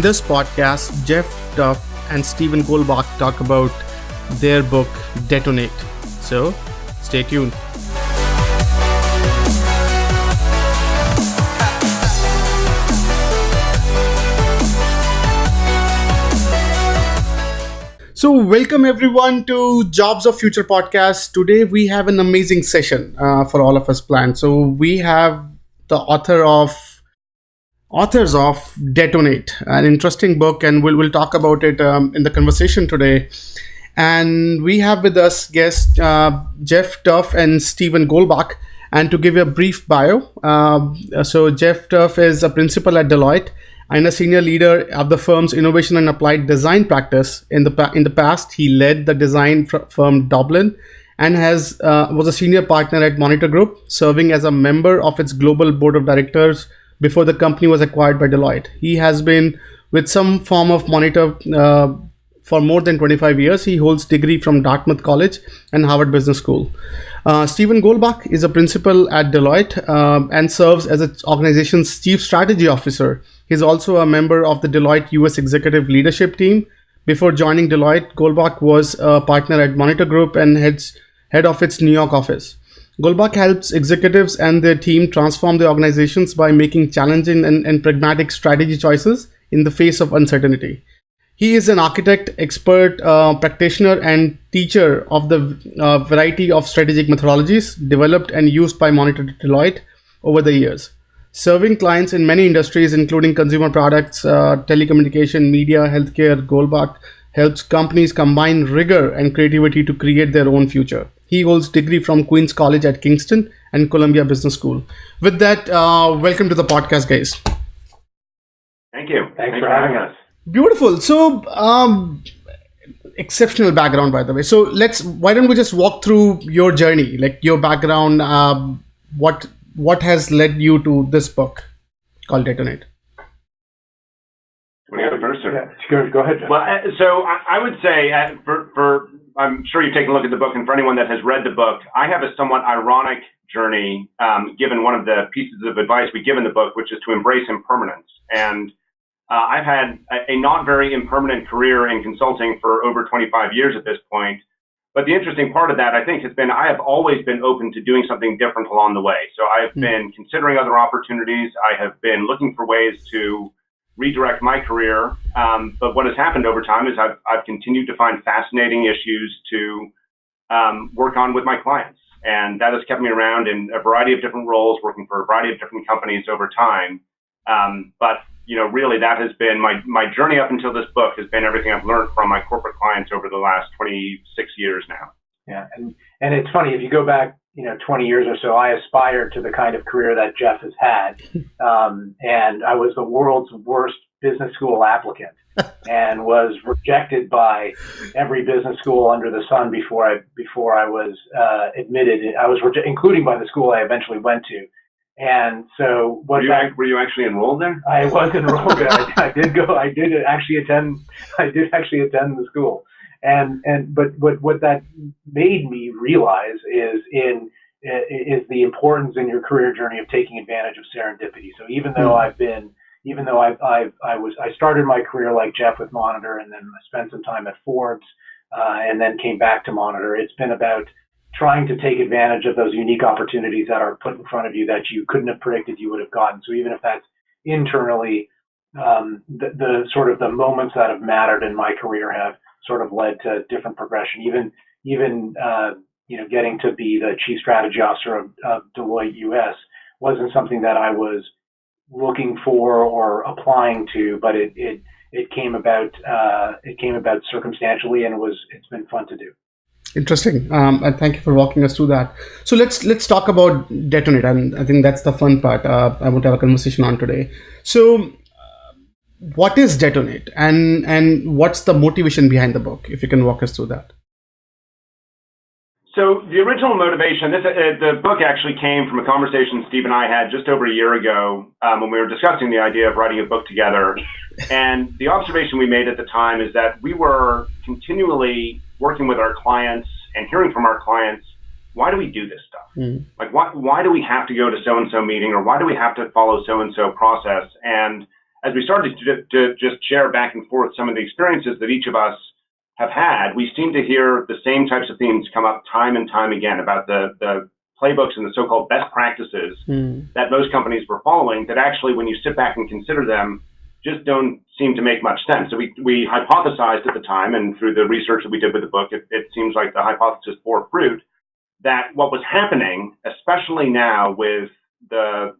this podcast, Geoff Tuff and Stephen Goldbach talk about their book, Detonate. So, stay tuned. So, welcome everyone to Jobs of Future podcast. Today we have an amazing session for all of us planned. So, we have the authors of Detonate, an interesting book, and we'll talk about it in the conversation today. And we have with us guests Geoff Tuff and Stephen Goldbach. And to give you a brief bio, so Geoff Tuff is a principal at Deloitte and a senior leader of the firm's innovation and applied design practice. In the past, he led the design firm Doblin and was a senior partner at Monitor Group, serving as a member of its global board of directors before the company was acquired by Deloitte. He has been with some form of Monitor for more than 25 years. He holds degree from Dartmouth College and Harvard Business School. Stephen Goldbach is a principal at Deloitte and serves as its organization's chief strategy officer. He's also a member of the Deloitte US executive leadership team. Before joining Deloitte, Goldbach was a partner at Monitor Group and head of its New York office. Goldbach helps executives and their team transform their organizations by making challenging and pragmatic strategy choices in the face of uncertainty. He is an architect, expert, practitioner, and teacher of the variety of strategic methodologies developed and used by Monitor Deloitte over the years. Serving clients in many industries, including consumer products, telecommunication, media, healthcare, Goldbach helps companies combine rigor and creativity to create their own future. He holds degree from Queen's College at Kingston and Columbia Business School. With that, welcome to the podcast, guys. Thank you. Thanks for having us. Beautiful. So, exceptional background, by the way. So why don't we just walk through your journey, like your background, what has led you to this book called Detonate? Want to go first? Go ahead, Jeff. Well, so I would say, for I'm sure you've taken a look at the book, and for anyone that has read the book, I have a somewhat ironic journey, given one of the pieces of advice we give in the book, which is to embrace impermanence. And I've had a not very impermanent career in consulting for over 25 years at this point. But the interesting part of that, I think, has been I have always been open to doing something different along the way. So I've been considering other opportunities. I have been looking for ways to redirect my career. But what has happened over time is I've continued to find fascinating issues to work on with my clients. And that has kept me around in a variety of different roles, working for a variety of different companies over time. But really that has been my journey up until this book has been everything I've learned from my corporate clients over the last 26 years now. Yeah. And it's funny, if you go back, 20 years or so, I aspired to the kind of career that Geoff has had. And I was the world's worst business school applicant and was rejected by every business school under the sun before I was admitted. I was including by the school I eventually went to. And so, were you actually enrolled there? I was enrolled there. I did actually attend the school, but what that made me realize is the importance in your career journey of taking advantage of serendipity. So even though I started my career like Geoff with Monitor, and then I spent some time at Forbes, and then came back to Monitor. It's been about trying to take advantage of those unique opportunities that are put in front of you that you couldn't have predicted you would have gotten. So even if that's internally, the sort of the moments that have mattered in my career have sort of led to different progression. Even getting to be the chief strategy officer of Deloitte US wasn't something that I was looking for or applying to, but it came about circumstantially, and it's been fun to do. Interesting, and thank you for walking us through that. So let's talk about Detonate, and I think that's the fun part. I want to have a conversation on today. So, what is Detonate, and what's the motivation behind the book? If you can walk us through that. So the original motivation, the book actually came from a conversation Steve and I had just over a year ago when we were discussing the idea of writing a book together. And the observation we made at the time is that we were continually working with our clients and hearing from our clients, why do we do this stuff? Like, why do we have to go to so-and-so meeting, or why do we have to follow so-and-so process? And as we started to just share back and forth some of the experiences that each of us have had, we seem to hear the same types of themes come up time and time again about the playbooks and the so-called best practices that most companies were following that actually, when you sit back and consider them, just don't seem to make much sense. So we hypothesized at the time, and through the research that we did with the book, it seems like the hypothesis bore fruit, that what was happening, especially now with the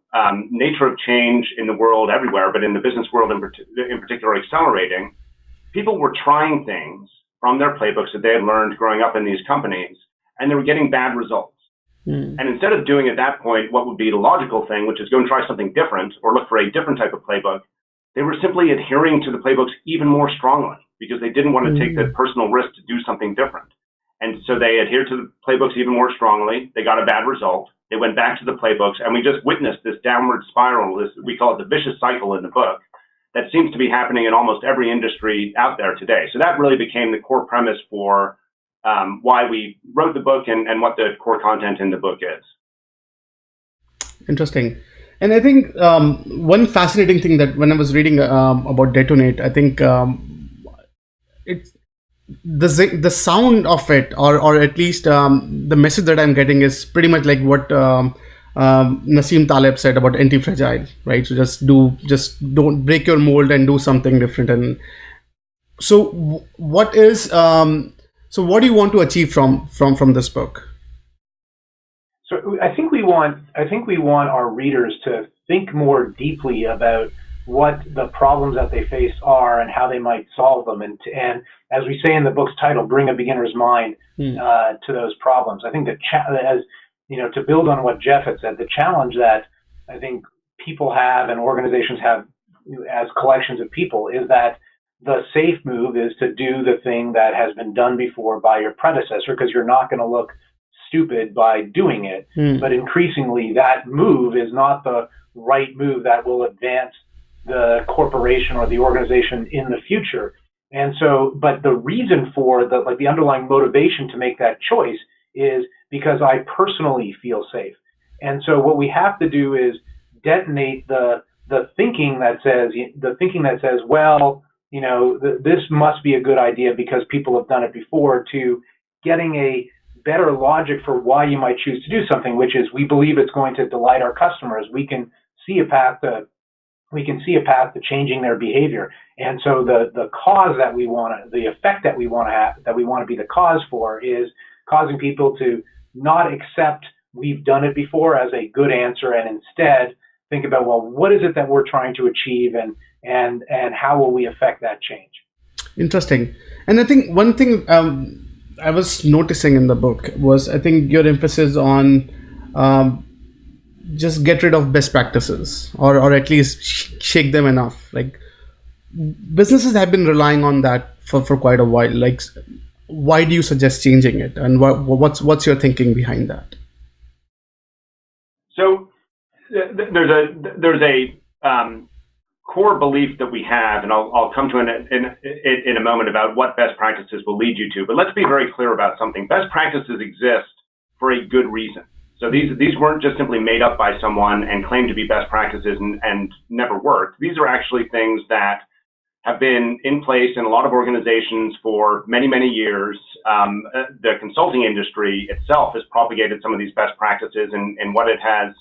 nature of change in the world everywhere, but in the business world in particular accelerating, people were trying things from their playbooks that they had learned growing up in these companies, and they were getting bad results. And instead of doing at that point what would be the logical thing, which is go and try something different or look for a different type of playbook, they were simply adhering to the playbooks even more strongly because they didn't want to take the personal risk to do something different. And so they adhered to the playbooks even more strongly. They got a bad result. They went back to the playbooks, and we just witnessed this downward spiral. We call it the vicious cycle in the book that seems to be happening in almost every industry out there today. So that really became the core premise for why we wrote the book and what the core content in the book is. Interesting. And I think one fascinating thing that when I was reading about Detonate, I think it's the sound of it, or at least the message that I'm getting is pretty much like what Nassim Taleb said about anti-fragile, right? So just don't break your mold and do something different. And so what do you want to achieve from this book? So I think we want our readers to think more deeply about what the problems that they face are and how they might solve them, and as we say in the book's title, bring a beginner's mind to those problems. I think as you know, to build on what Geoff had said, the challenge that I think people have and organizations have as collections of people is that the safe move is to do the thing that has been done before by your predecessor, because you're not going to look stupid by doing it. But increasingly, that move is not the right move that will advance the corporation or the organization in the future. And so, but the reason for the underlying motivation to make that choice is because I personally feel safe. And so what we have to do is detonate the thinking that says, well, you know, this must be a good idea because people have done it before, to getting a better logic for why you might choose to do something, which is we believe it's going to delight our customers. We can see a path to changing their behavior. And so the cause that we want to, the effect that we want to have, that we want to be the cause for, is causing people to not accept we've done it before as a good answer, and instead think about, well, what is it that we're trying to achieve, and how will we affect that change? Interesting. And I think one thing I was noticing in the book was, I think, your emphasis on just get rid of best practices, or at least shake them enough. Like, businesses have been relying on that for quite a while. Like, why do you suggest changing it, and what's your thinking behind that? So there's a core belief that we have, and I'll come to it in a moment about what best practices will lead you to. But let's be very clear about something. Best practices exist for a good reason. So these weren't just simply made up by someone and claimed to be best practices and never worked. These are actually things that have been in place in a lot of organizations for many, many years. The consulting industry itself has propagated some of these best practices and what it has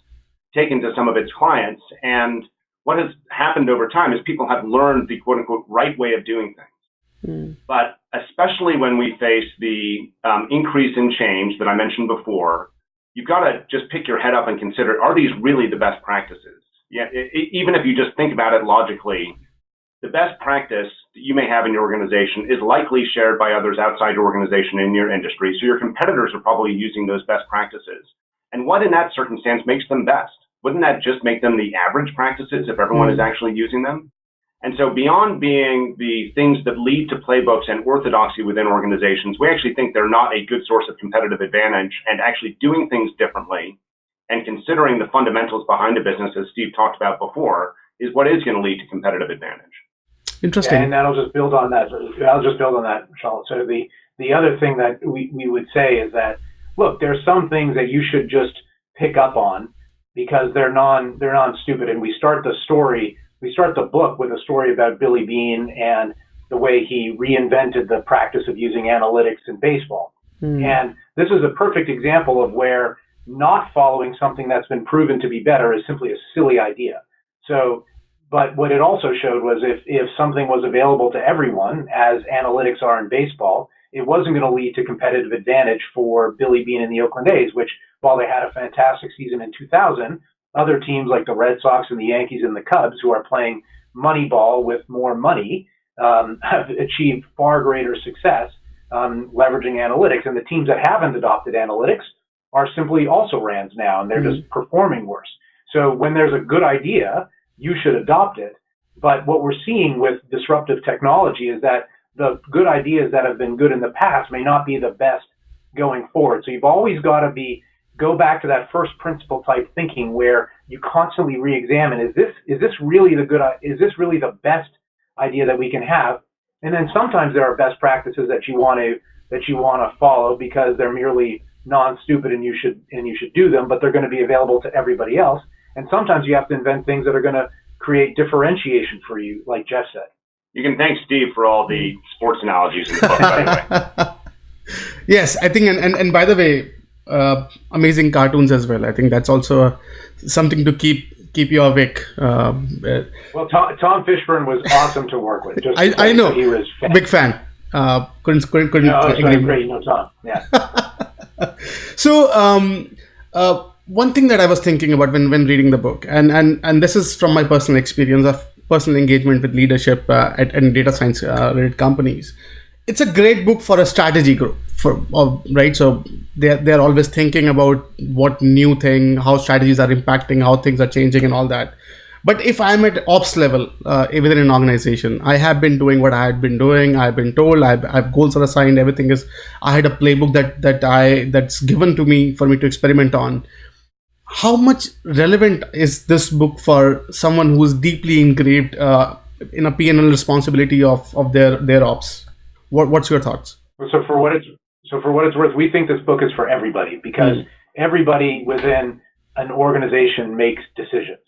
taken to some of its clients. And what has happened over time is people have learned the quote unquote right way of doing things. But especially when we face the increase in change that I mentioned before, you've got to just pick your head up and consider, are these really the best practices? Yeah, even if you just think about it logically, the best practice that you may have in your organization is likely shared by others outside your organization in your industry. So your competitors are probably using those best practices. And what in that circumstance makes them best? Wouldn't that just make them the average practices if everyone is actually using them? And so beyond being the things that lead to playbooks and orthodoxy within organizations, we actually think they're not a good source of competitive advantage, and actually doing things differently and considering the fundamentals behind a business, as Steve talked about before, is what is going to lead to competitive advantage. Interesting. And that'll just build on that. I'll just build on that, Vishal. So the other thing that we would say is that, look, there's some things that you should just pick up on because they're non-stupid. And we start the story we start the book with a story about Billy Beane and the way he reinvented the practice of using analytics in baseball. And this is a perfect example of where not following something that's been proven to be better is simply a silly idea. So, but what it also showed was if something was available to everyone, as analytics are in baseball, it wasn't going to lead to competitive advantage for Billy Beane and the Oakland A's, which, while they had a fantastic season in 2000, other teams like the Red Sox and the Yankees and the Cubs, who are playing money ball with more money, have achieved far greater success leveraging analytics. And the teams that haven't adopted analytics are simply also rans now, and they're just performing worse. So when there's a good idea, you should adopt it. But what we're seeing with disruptive technology is that the good ideas that have been good in the past may not be the best going forward. So you've always got to go back to that first principle type thinking where you constantly re-examine, is this really the best idea that we can have? And then sometimes there are best practices that you want to follow because they're merely non-stupid and you should do them, but they're going to be available to everybody else. And sometimes you have to invent things that are going to create differentiation for you, like Geoff said. You can thank Steve for all the sports analogies in the book, by the way. Yes, I think, and by the way, amazing cartoons as well. I think that's also something to keep you awake. Well, Tom Fishburne was awesome to work with. I know, he was big fan. Couldn't no, agree more. great. No, Tom. Yeah. So, one thing that I was thinking about when reading the book, and this is from my personal experience of personal engagement with leadership at data science related companies. It's a great book for a strategy group, right? So they're always thinking about what new thing, how strategies are impacting, how things are changing, and all that. But if I'm at ops level within an organization, I have been doing what I had been doing. I've been told I've goals are assigned. Everything is. I had a playbook that's given to me for me to experiment on. How much relevant is this book for someone who's deeply engraved in a P&L responsibility of their ops? What's your thoughts? So for what it's worth, we think this book is for everybody because everybody within an organization makes decisions.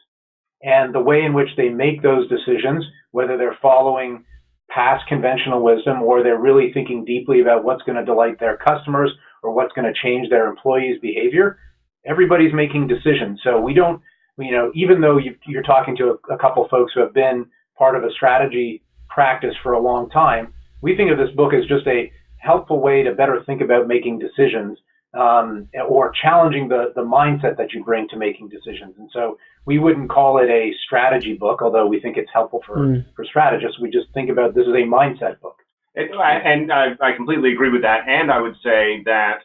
And the way in which they make those decisions, whether they're following past conventional wisdom or they're really thinking deeply about what's going to delight their customers or what's going to change their employees' behavior, everybody's making decisions. So we don't, even though you're talking to a couple folks who have been part of a strategy practice for a long time, we think of this book as just a helpful way to better think about making decisions or challenging the mindset that you bring to making decisions. And so we wouldn't call it a strategy book, although we think it's helpful for strategists. We just think about this as a mindset book. And I completely agree with that. And I would say that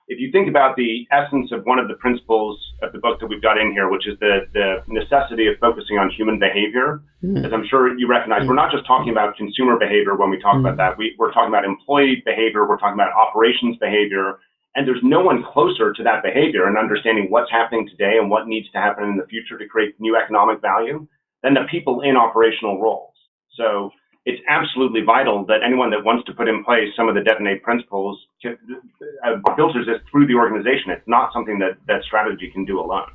if you think about the essence of one of the principles of the book that we've got in here, which is the necessity of focusing on human behavior, as I'm sure you recognize, we're not just talking about consumer behavior when we talk about that. We're talking about employee behavior. We're talking about operations behavior. And there's no one closer to that behavior and understanding what's happening today and what needs to happen in the future to create new economic value than the people in operational roles. So it's absolutely vital that anyone that wants to put in place some of the Detonate principles filters this through the organization. It's not something that strategy can do alone.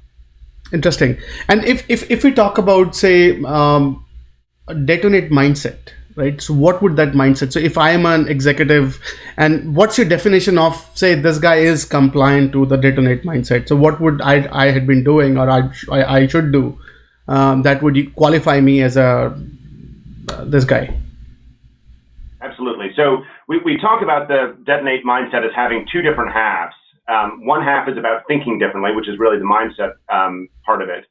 Interesting. And if we talk about, say, a Detonate mindset, right? So what would that mindset? So if I am an executive, and what's your definition of, say, this guy is compliant to the Detonate mindset? So what would I had been doing or I should do that would qualify me as this guy? Absolutely. So we talk about the Detonate mindset as having two different halves. One half is about thinking differently, which is really the mindset part of it.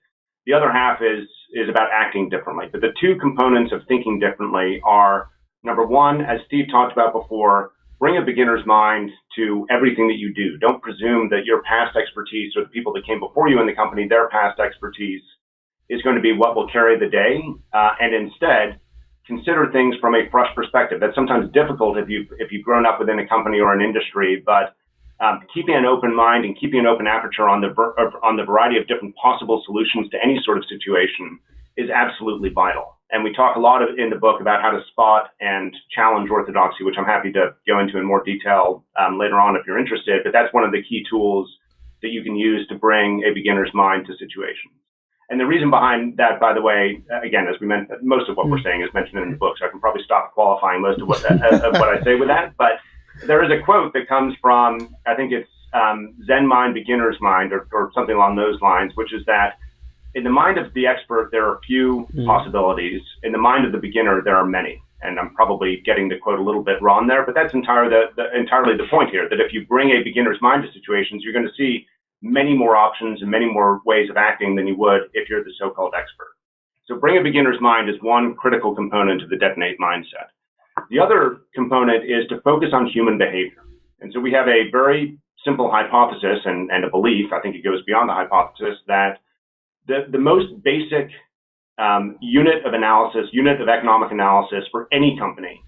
The other half is about acting differently. But the two components of thinking differently are, number one, as Steve talked about before, bring a beginner's mind to everything that you do. Don't presume that your past expertise or the people that came before you in the company, their past expertise is going to be what will carry the day. And instead, consider things from a fresh perspective. That's sometimes difficult if you've grown up within a company or an industry, but keeping an open mind and keeping an open aperture on the variety of different possible solutions to any sort of situation is absolutely vital. And we talk a lot in the book about how to spot and challenge orthodoxy, which I'm happy to go into in more detail later on if you're interested. But that's one of the key tools that you can use to bring a beginner's mind to situations. And the reason behind that, by the way, again, as we mentioned, most of what we're saying is mentioned in the book, so I can probably stop qualifying most of what I say with that. But there is a quote that comes from, I think it's Zen Mind, Beginner's Mind, or something along those lines, which is that in the mind of the expert, there are few possibilities. In the mind of the beginner, there are many. And I'm probably getting the quote a little bit wrong there, but that's entirely the point here, that if you bring a beginner's mind to situations, you're going to see many more options and many more ways of acting than you would if you're the so-called expert. So bring a beginner's mind is one critical component of the Detonate mindset. The other component is to focus on human behavior. And so we have a very simple hypothesis and a belief, I think it goes beyond the hypothesis, that the most basic unit of economic analysis for any company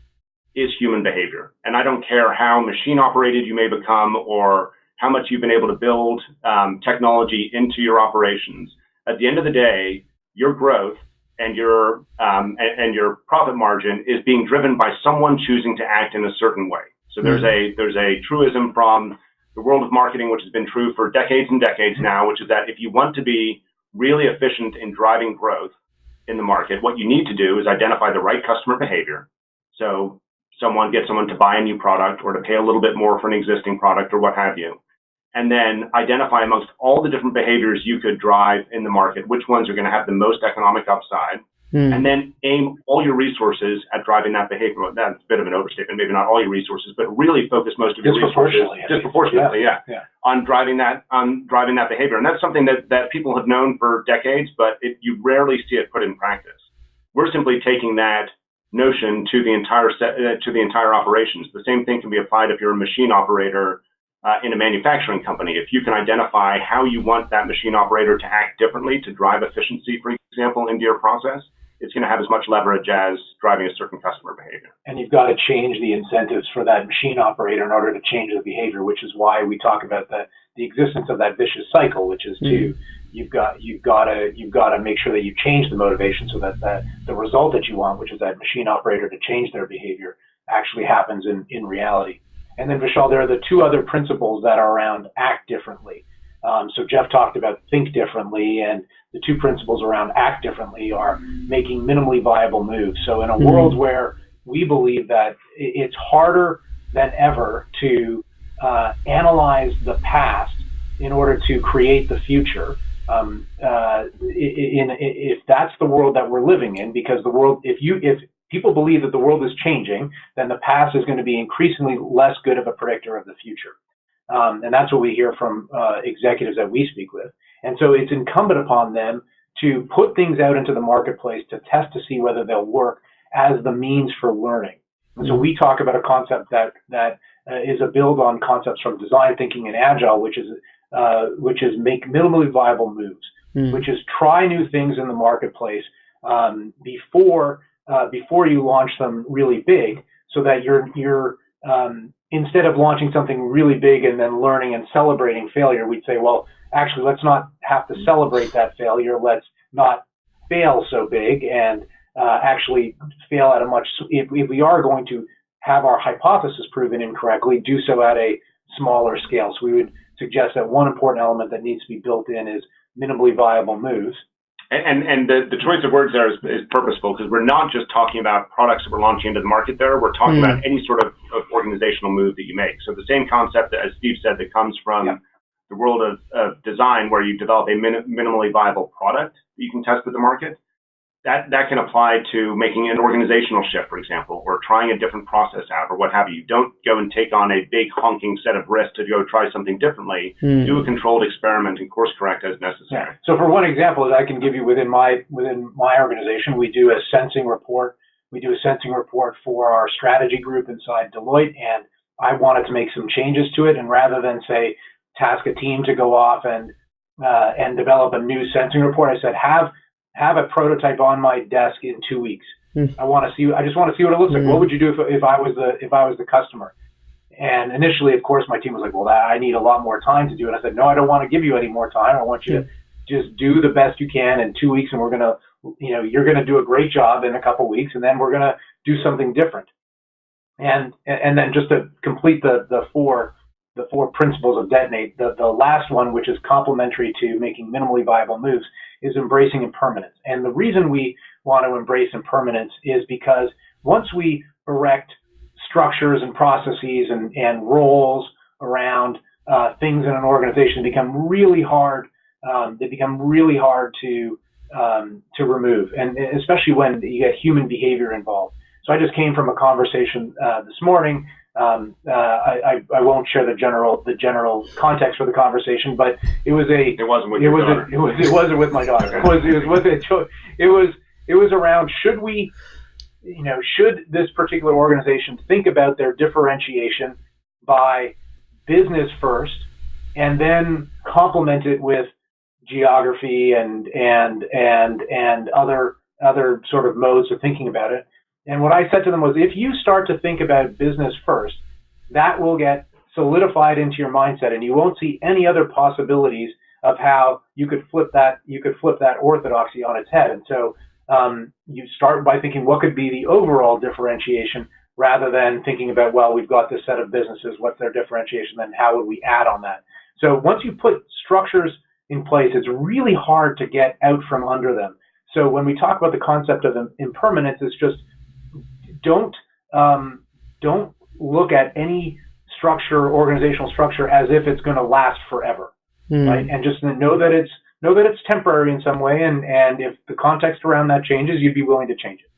is human behavior. And I don't care how machine operated you may become or how much you've been able to build technology into your operations. At the end of the day, your growth and your profit margin is being driven by someone choosing to act in a certain way. So there's a truism from the world of marketing, which has been true for decades and decades now, which is that if you want to be really efficient in driving growth in the market, what you need to do is identify the right customer behavior. So get someone to buy a new product or to pay a little bit more for an existing product or what have you. And then identify amongst all the different behaviors you could drive in the market, which ones are going to have the most economic upside, and then aim all your resources at driving that behavior. Well, that's a bit of an overstatement, maybe not all your resources, but really focus most of your resources disproportionately, on driving that behavior. And that's something that people have known for decades, but you rarely see it put in practice. We're simply taking that notion to the entire operations. The same thing can be applied if you're a machine operator in a manufacturing company. If you can identify how you want that machine operator to act differently to drive efficiency, for example, into your process, it's going to have as much leverage as driving a certain customer behavior. And you've got to change the incentives for that machine operator in order to change the behavior, which is why we talk about the existence of that vicious cycle, which is you've got to make sure that you change the motivation so that the result that you want, which is that machine operator to change their behavior, actually happens in reality. And then, Vishal, there are the two other principles that are around act differently. So Geoff talked about think differently, and the two principles around act differently are making minimally viable moves. So in a world where we believe that it's harder than ever to analyze the past in order to create the future, if that's the world that we're living in, because the world, if people believe that the world is changing, then the past is going to be increasingly less good of a predictor of the future. And that's what we hear from executives that we speak with. And so it's incumbent upon them to put things out into the marketplace to test to see whether they'll work as the means for learning. And so we talk about a concept that is a build on concepts from design thinking and agile, which is make minimally viable moves, which is try new things in the marketplace before you launch them really big, so that you're instead of launching something really big and then learning and celebrating failure, we'd say, well, actually, let's not have to celebrate that failure. Let's not fail so big and actually fail at a much, if we are going to have our hypothesis proven incorrectly, do so at a smaller scale. So we would suggest that one important element that needs to be built in is minimally viable moves. And the choice of words there is purposeful, because we're not just talking about products that we're launching into the market there. We're talking about any sort of organizational move that you make. So the same concept, as Steve said, that comes from the world of design, where you develop a minimally viable product that you can test with the market, that can apply to making an organizational shift, for example, or trying a different process out, or what have you. You don't go and take on a big honking set of risks to go try something differently. Do a controlled experiment and course correct as necessary. So for one example that I can give you within my organization, we do a sensing report. We do a sensing report for our strategy group inside Deloitte, and I wanted to make some changes to it. And rather than say task a team to go off and develop a new sensing report, I said have a prototype on my desk in 2 weeks. I just want to see what it looks like. What would you do if I was the customer? And initially, of course, my team was like, well, I need a lot more time to do it. I said, no, I don't want to give you any more time. I want you to just do the best you can in 2 weeks, and we're going to, you're going to do a great job in a couple of weeks, and then we're going to do something different. And then just to complete the four the 4 principles of Detonate. The last one, which is complementary to making minimally viable moves, is embracing impermanence. And the reason we want to embrace impermanence is because once we erect structures and processes and roles around things in an organization, become really hard. They become really hard to remove, and especially when you get human behavior involved. So I just came from a conversation this morning. I won't share the general context for the conversation, but it wasn't with your daughter. It wasn't with my daughter. It was around, should this particular organization think about their differentiation by business first, and then complement it with geography and other sort of modes of thinking about it. And what I said to them was, if you start to think about business first, that will get solidified into your mindset, and you won't see any other possibilities of how you could flip that orthodoxy on its head. And so you start by thinking, what could be the overall differentiation, rather than thinking about, well, we've got this set of businesses, what's their differentiation, then how would we add on that? So once you put structures in place, it's really hard to get out from under them. So when we talk about the concept of impermanence, it's just don't look at any structure, organizational structure, as if it's going to last forever, right? And just know that it's temporary in some way, and if the context around that changes, you'd be willing to change it.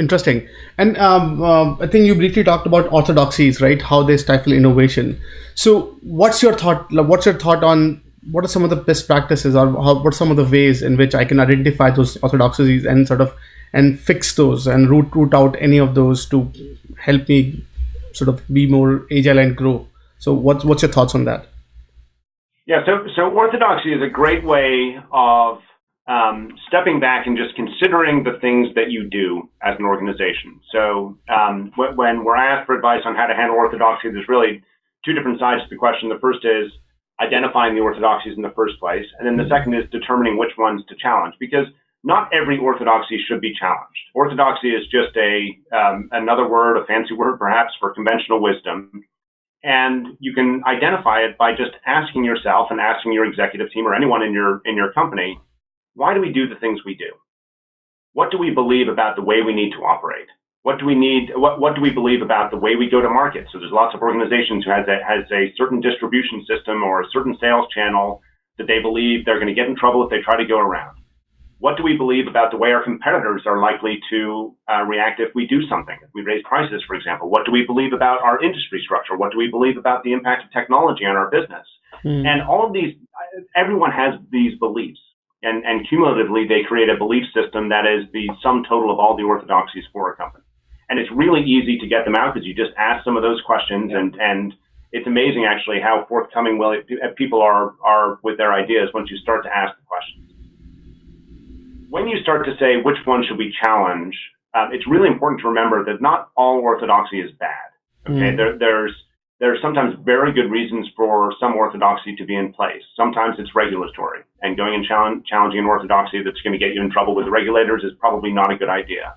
Interesting. And I think you briefly talked about orthodoxies, right? How they stifle innovation. So what's your thought on what are some of the best practices, or what are some of the ways in which I can identify those orthodoxies and fix those and root out any of those to help me sort of be more agile and grow? So what's your thoughts on that? Yeah, so orthodoxy is a great way of stepping back and just considering the things that you do as an organization. So when we're asked for advice on how to handle orthodoxy, there's really 2 different sides to the question. The first is identifying the orthodoxies in the first place, and then the second is determining which ones to challenge, because not every orthodoxy should be challenged. Orthodoxy is just another word, a fancy word perhaps, for conventional wisdom. And you can identify it by just asking yourself and asking your executive team or anyone in your company, why do we do the things we do? What do we believe about the way we need to operate? What do we believe about the way we go to market? So there's lots of organizations who has a certain distribution system or a certain sales channel that they believe they're going to get in trouble if they try to go around. What do we believe about the way our competitors are likely to react if we do something, if we raise prices, for example? What do we believe about our industry structure? What do we believe about the impact of technology on our business? And all of these, everyone has these beliefs. And cumulatively, they create a belief system that is the sum total of all the orthodoxies for a company. And it's really easy to get them out because you just ask some of those questions, and it's amazing actually how forthcoming people are with their ideas once you start to ask the questions. When you start to say which one should we challenge, it's really important to remember that not all orthodoxy is bad. Okay, there's sometimes very good reasons for some orthodoxy to be in place. Sometimes it's regulatory, and going and challenging an orthodoxy that's going to get you in trouble with the regulators is probably not a good idea.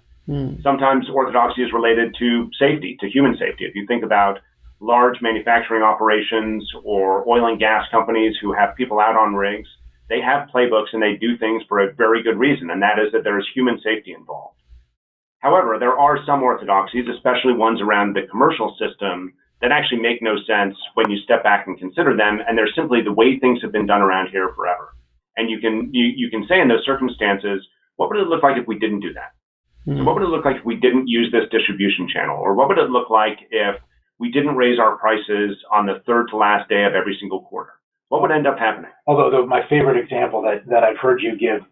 Sometimes orthodoxy is related to safety, to human safety. If you think about large manufacturing operations or oil and gas companies who have people out on rigs, they have playbooks and they do things for a very good reason, and that is that there is human safety involved. However, there are some orthodoxies, especially ones around the commercial system, that actually make no sense when you step back and consider them, and they're simply the way things have been done around here forever. And you can say in those circumstances, what would it look like if we didn't do that? So what would it look like if we didn't use this distribution channel? Or what would it look like if we didn't raise our prices on the third to last day of every single quarter? What would end up happening? Although my favorite example that I've heard you give,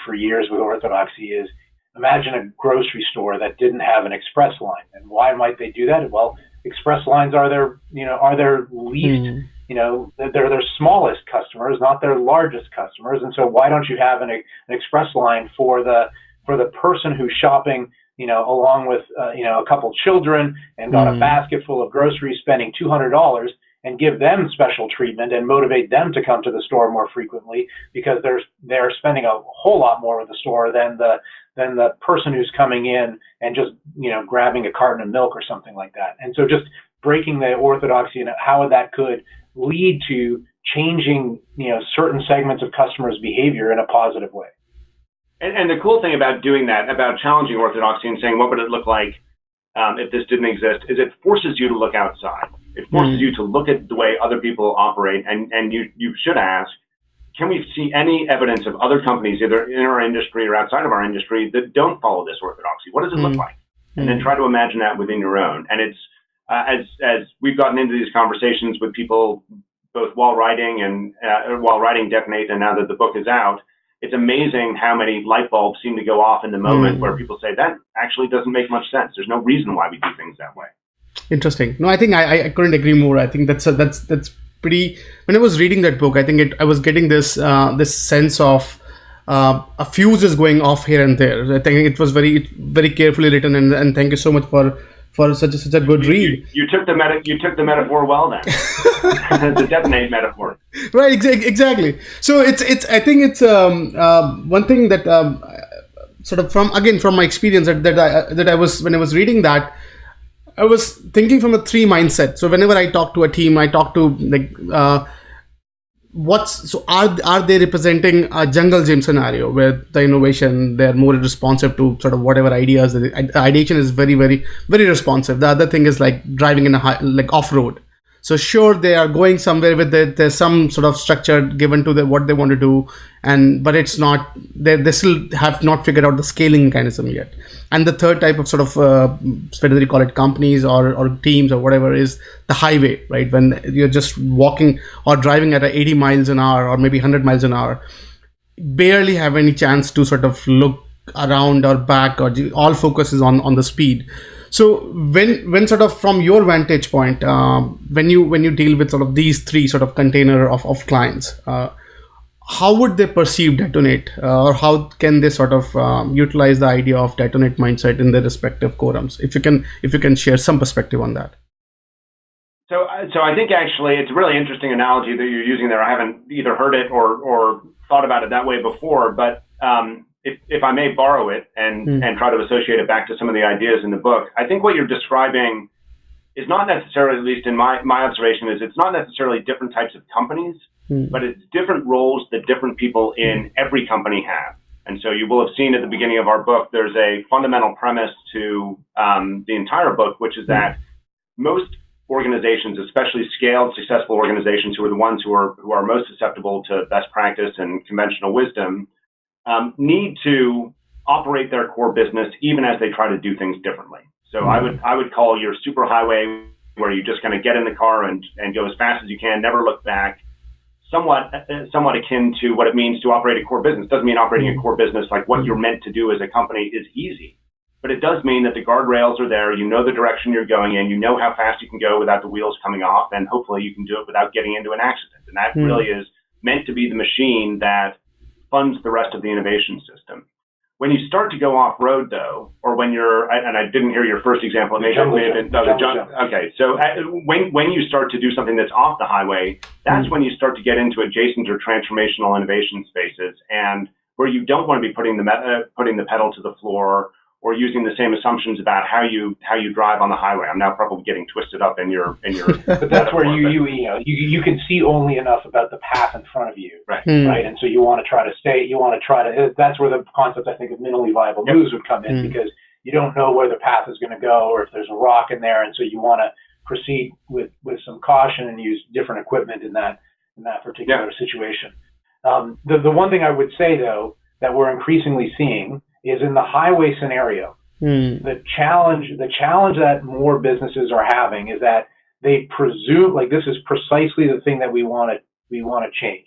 for years with orthodoxy is, imagine a grocery store that didn't have an express line. And why might they do that? Well, express lines are their least, they're their smallest customers, not their largest customers. And so why don't you have an express line for the person who's shopping, along with, a couple children and got a basket full of groceries, spending $200, and give them special treatment and motivate them to come to the store more frequently, because they're spending a whole lot more at the store than the person who's coming in and just, grabbing a carton of milk or something like that. And so just breaking the orthodoxy and how that could lead to changing, certain segments of customers' behavior in a positive way. And the cool thing about doing that, about challenging orthodoxy and saying, what would it look like if this didn't exist, is it forces you to look outside. It forces you to look at the way other people operate, and you should ask, can we see any evidence of other companies, either in our industry or outside of our industry, that don't follow this orthodoxy? What does it look like? And then try to imagine that within your own. And it's, as we've gotten into these conversations with people, both while writing Detonate, and now that the book is out, it's amazing how many light bulbs seem to go off in the moment where people say, that actually doesn't make much sense. There's no reason why we do things that way. Interesting. No, I think I couldn't agree more. I think that's pretty. When I was reading that book, I think I was getting this sense of a fuse is going off here and there. I think it was very carefully written, and thank you so much for such a good read. You took the metaphor well then. The Detonate metaphor. Right, exactly. So it's I think it's one thing that sort of from my experience that I was, when I was reading that, I was thinking from a 3 mindset. So whenever I talk to a team, I talk to are they representing a jungle gym scenario where the innovation, they're more responsive to sort of whatever ideas. The ideation is very, very, very responsive. The other thing is like driving in off-road. So sure, they are going somewhere with there's some sort of structure given to what they want to do, but it's not, they still have not figured out the scaling mechanism yet. And the third type of sort of whether you call it companies or teams or whatever, is the highway, right? When you're just walking or driving at 80 miles an hour or maybe 100 miles an hour, barely have any chance to sort of look around or back, or all focus is on the speed. So when sort of from your vantage point, when you deal with sort of these 3 sort of container of clients, how would they perceive Detonate, or how can they sort of utilize the idea of Detonate mindset in their respective quorums? If you can share some perspective on that. So I think actually it's a really interesting analogy that you're using there. I haven't either heard it or thought about it that way before, but if I may borrow it and try to associate it back to some of the ideas in the book, I think what you're describing is not necessarily, at least in my observation, is it's not necessarily different types of companies, but it's different roles that different people in every company have. And so you will have seen at the beginning of our book, there's a fundamental premise to the entire book, which is that most organizations, especially scaled, successful organizations, who are the ones who are most susceptible to best practice and conventional wisdom, need to operate their core business even as they try to do things differently. So I would call your superhighway, where you just kind of get in the car and go as fast as you can, never look back, somewhat akin to what it means to operate a core business. Doesn't mean operating a core business like what you're meant to do as a company is easy, but it does mean that the guardrails are there. You know the direction you're going in. You know how fast you can go without the wheels coming off, and hopefully you can do it without getting into an accident. And that really is meant to be the machine that funds the rest of the innovation system. When you start to go off-road, though, or when you're, and I didn't hear your first example, okay, so when you start to do something that's off the highway, that's when you start to get into adjacent or transformational innovation spaces, and where you don't want to be putting the pedal to the floor or using the same assumptions about how you drive on the highway. I'm now probably getting twisted up in your. But that's where you can see only enough about the path in front of you, right? Right, and so you want to try to stay. That's where the concept, I think, of minimally viable moves would come in, because you don't know where the path is going to go, or if there's a rock in there, and so you want to proceed with some caution and use different equipment in that particular situation. The one thing I would say, though, that we're increasingly seeing is in the highway scenario. The challenge that more businesses are having is that they presume, like, this is precisely the thing that we want to change.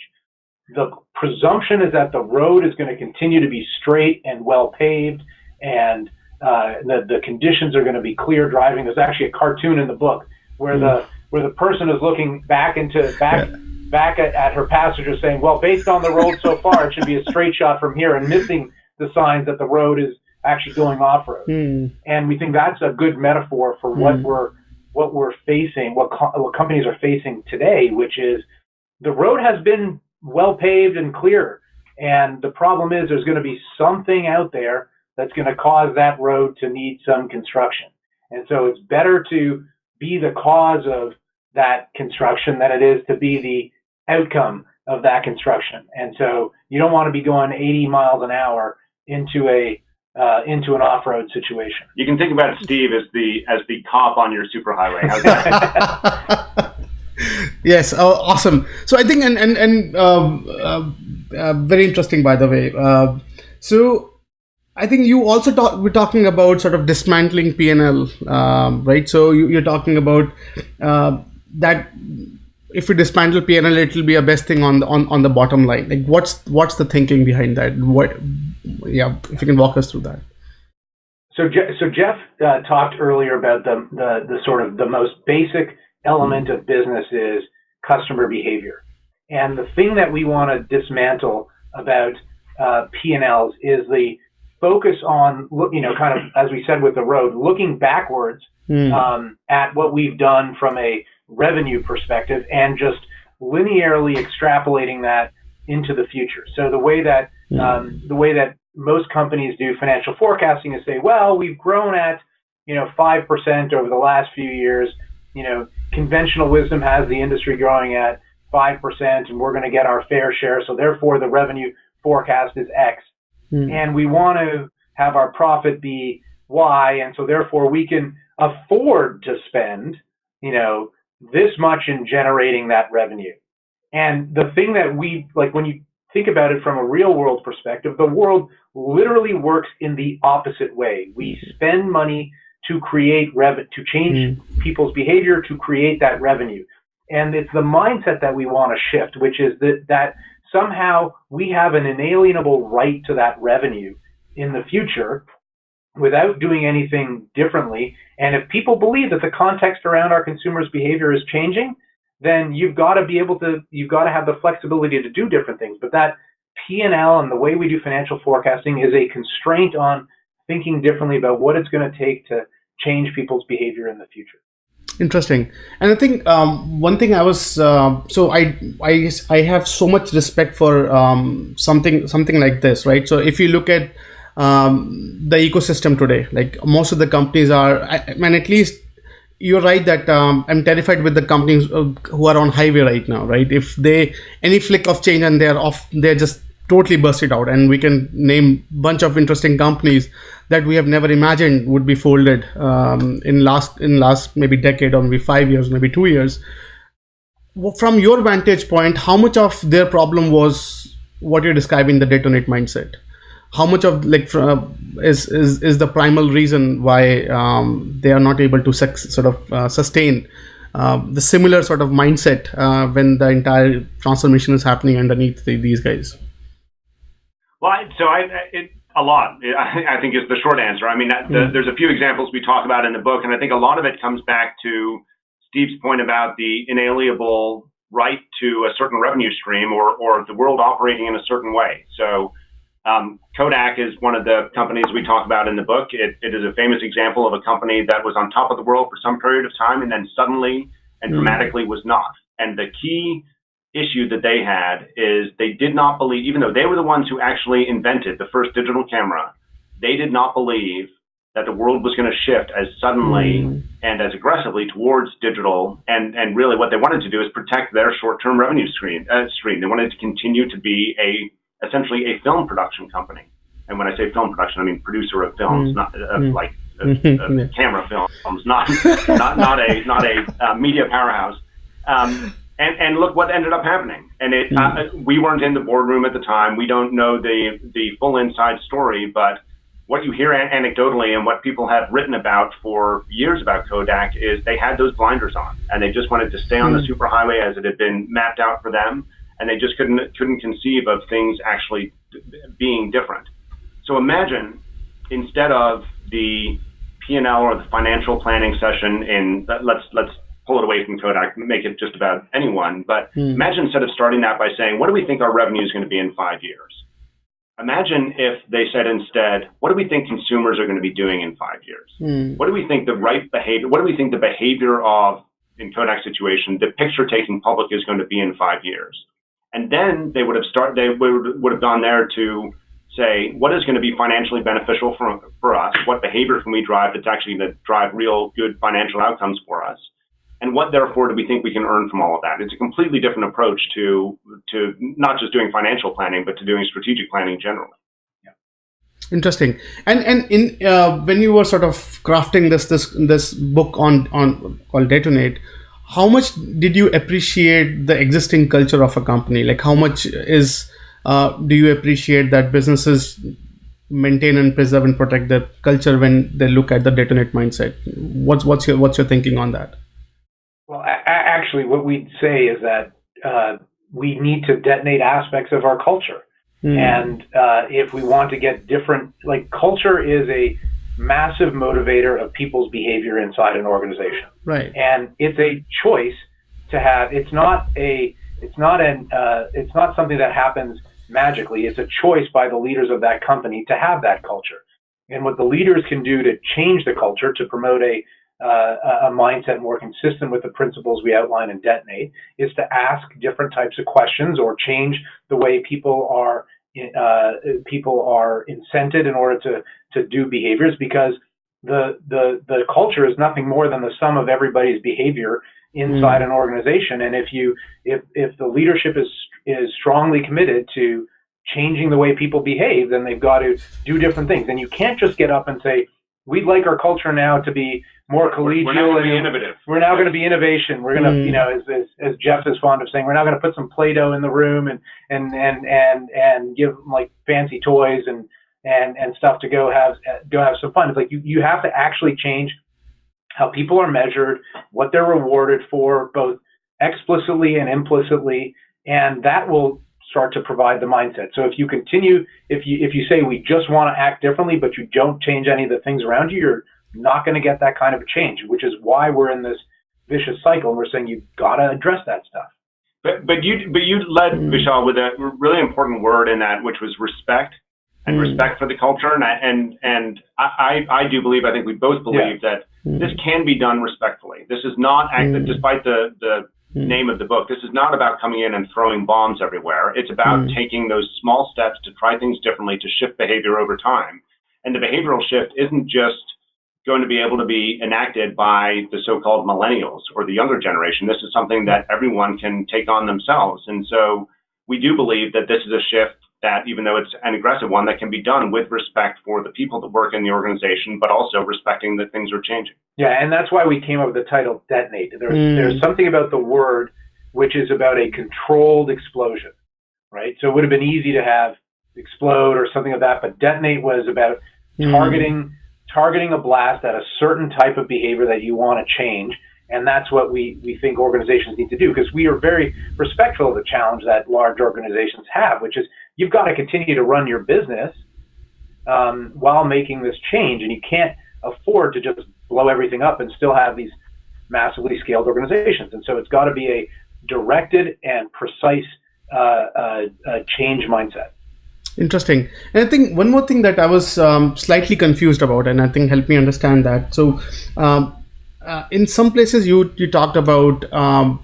The presumption is that the road is going to continue to be straight and well paved, and the conditions are going to be clear driving. There's actually a cartoon in the book where the person is looking back at her passenger, saying, well, based on the road so far, it should be a straight shot from here, and missing the signs that the road is actually going off-road. And we think that's a good metaphor for what we're facing, what companies are facing today, which is the road has been well paved and clear, and the problem is there's going to be something out there that's going to cause that road to need some construction. And so it's better to be the cause of that construction than it is to be the outcome of that construction. And so you don't want to be going 80 miles an hour into an off-road situation. You can think about it, Steve, as the cop on your superhighway. How's that? Yes, awesome. So I think very interesting, by the way. So I think you also we're talking about sort of dismantling P&L, right? So you're talking about that if we dismantle P&L, it will be a best thing on the bottom line. Like what's the thinking behind that? If you can walk us through that. So Geoff talked earlier about the sort of the most basic element of business is customer behavior. And the thing that we want to dismantle about P&Ls is the focus on, kind of, as we said with the road, looking backwards at what we've done from a revenue perspective and just linearly extrapolating that into the future. So the way that most companies do financial forecasting is say, well, we've grown at 5% over the last few years. Conventional wisdom has the industry growing at 5%, and we're going to get our fair share. So therefore, the revenue forecast is X, and we want to have our profit be Y, and so therefore we can afford to spend, this much in generating that revenue. And the thing that we like when you think about it from a real world perspective, the world literally works in the opposite way. We spend money to create to change people's behavior, to create that revenue. And it's the mindset that we want to shift, which is that somehow we have an inalienable right to that revenue in the future without doing anything differently. And if people believe that the context around our consumers' behavior is changing, then you've got to have the flexibility to do different things. But that P&L and the way we do financial forecasting is a constraint on thinking differently about what it's going to take to change people's behavior in the future. Interesting. And I think one thing I was I have so much respect for something like this, right? So if you look at the ecosystem today, like most of the companies are, at least you're right that I'm terrified with the companies who are on highway right now, right? If any flick of change and they're off, they're just totally busted out. And we can name bunch of interesting companies that we have never imagined would be folded in last maybe decade or maybe 5 years, maybe 2 years. From your vantage point, how much of their problem was what you're describing, the Detonate mindset? How much of is the primal reason why they are not able to sustain the similar sort of mindset when the entire transformation is happening underneath these guys? Well, a lot, I think, is the short answer. I mean, there's a few examples we talk about in the book, and I think a lot of it comes back to Steve's point about the inalienable right to a certain revenue stream or the world operating in a certain way. So Kodak is one of the companies we talk about in the book. It is a famous example of a company that was on top of the world for some period of time and then suddenly and dramatically was not. And the key issue that they had is they did not believe, even though they were the ones who actually invented the first digital camera, they did not believe that the world was going to shift as suddenly and as aggressively towards digital. And really what they wanted to do is protect their short-term revenue stream. They wanted to continue to be essentially a film production company. And when I say film production, I mean producer of films, not camera films, not a media powerhouse. And look what ended up happening. And we weren't in the boardroom at the time. We don't know the full inside story, but what you hear anecdotally and what people have written about for years about Kodak is they had those blinders on and they just wanted to stay on the superhighway as it had been mapped out for them. And they just couldn't conceive of things actually being different. So imagine, instead of the P&L or the financial planning session let's pull it away from Kodak, make it just about anyone, but imagine instead of starting that by saying, what do we think our revenue is going to be in 5 years? Imagine if they said instead, what do we think consumers are going to be doing in 5 years? What do we think the right behavior, what do we think the behavior of, in Kodak's situation, the picture taking public is going to be in 5 years? And then they would have gone there to say, what is going to be financially beneficial for us? What behavior can we drive that's actually going to drive real good financial outcomes for us? and what therefore do we think we can earn from all of that? It's a completely different approach to not just doing financial planning, but to doing strategic planning generally. Interesting. And in when you were sort of crafting this book on called Detonate, how much did you appreciate the existing culture of a company? Like, how much do you appreciate that businesses maintain and preserve and protect their culture when they look at the Detonate mindset? What's your thinking on that? Well, actually, what we'd say is that we need to detonate aspects of our culture. And if we want to get different, like, culture is a massive motivator of people's behavior inside an organization. Right. And it's a choice to have. It's not something that happens magically. It's a choice by the leaders of that company to have that culture. And what the leaders can do to change the culture, to promote a mindset more consistent with the principles we outline in Detonate, is to ask different types of questions or change the way people are incented in order to do behaviors, because the culture is nothing more than the sum of everybody's behavior inside an organization. And if the leadership is strongly committed to changing the way people behave, then they've got to do different things. And you can't just get up and say, we'd like our culture now to be more collegial. We're now going to be innovative. We're now going to be innovation. We're going to, as Geoff is fond of saying, we're now going to put some Play-Doh in the room and give them like fancy toys and stuff to go have some fun. It's like you have to actually change how people are measured, what they're rewarded for, both explicitly and implicitly, and that will start to provide the mindset. So if you say we just want to act differently, but you don't change any of the things around you, you're not going to get that kind of a change, which is why we're in this vicious cycle. And we're saying you've got to address that stuff. But you led, Vishal, with a really important word in that, which was respect, and respect for the culture. And I do believe, I think we both believe that this can be done respectfully. This is not, despite the name of the book, this is not about coming in and throwing bombs everywhere. It's about taking those small steps to try things differently, to shift behavior over time. And the behavioral shift isn't just going to be able to be enacted by the so-called millennials or the younger generation. This is something that everyone can take on themselves. And so we do believe that this is a shift that, even though it's an aggressive one, that can be done with respect for the people that work in the organization, but also respecting that things are changing. Yeah, and that's why we came up with the title Detonate. There's something about the word which is about a controlled explosion, right? So it would have been easy to have explode or something like that, but Detonate was about targeting a blast at a certain type of behavior that you want to change. And that's what we think organizations need to do, because we are very respectful of the challenge that large organizations have, which is you've got to continue to run your business while making this change. And you can't afford to just blow everything up and still have these massively scaled organizations. And so it's got to be a directed and precise change mindset. Interesting. And I think one more thing that I was slightly confused about, and I think helped me understand that. So in some places you talked about